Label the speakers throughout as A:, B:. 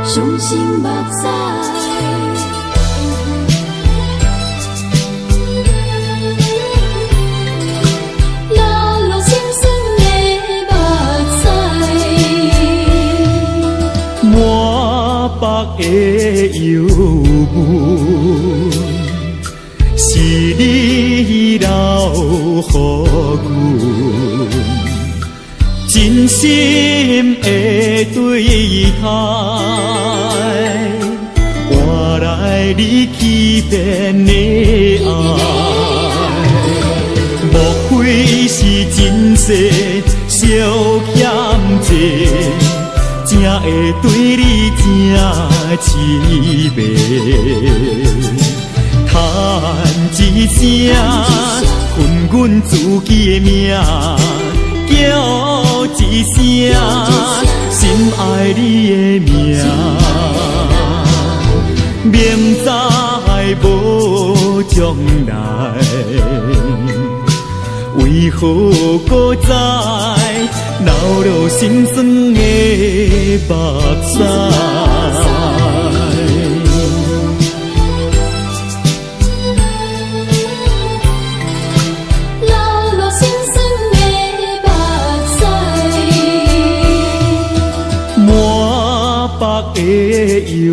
A: 伤心目屎，流落心酸的目屎，
B: 满腹的忧闷，是你留予阮，真心的对待，换来你欺骗的爱，莫非是前世烧欠债，才会对你这痴迷？叹一声，恨阮自己的命，叫一声，心爱你的名。明知无将来，为何搁再流落心酸的目屎？的忧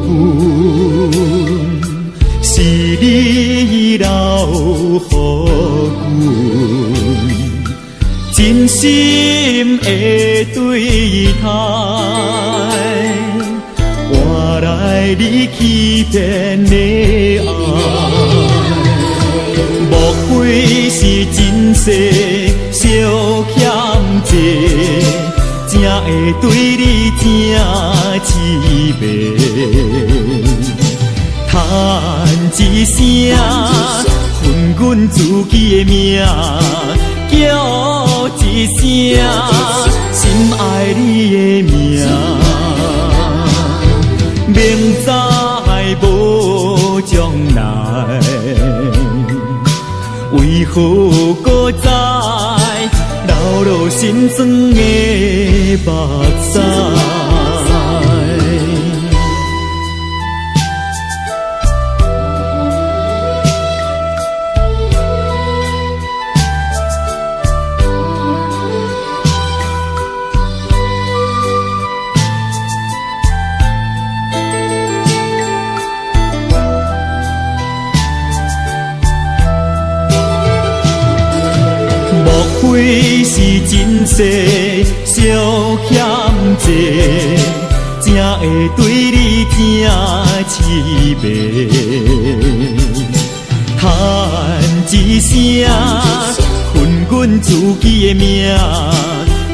B: 闷，是你留予阮，真心的对待，换来你欺骗的爱，莫非是前世烧欠债，才会对你这痴迷？叹一声，恨阮自己的命，叫一声，心爱你的名。明知无将来，为何搁再流落心酸的目屎？莫非是前世烧欠债，才会对你这痴迷？叹一声，恨阮自己的命，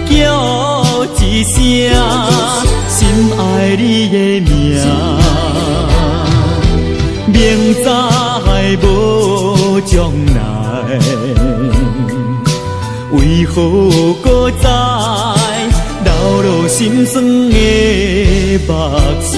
B: 叫一声，心爱你的名。明知无将来，为何搁再流落心酸的目屎？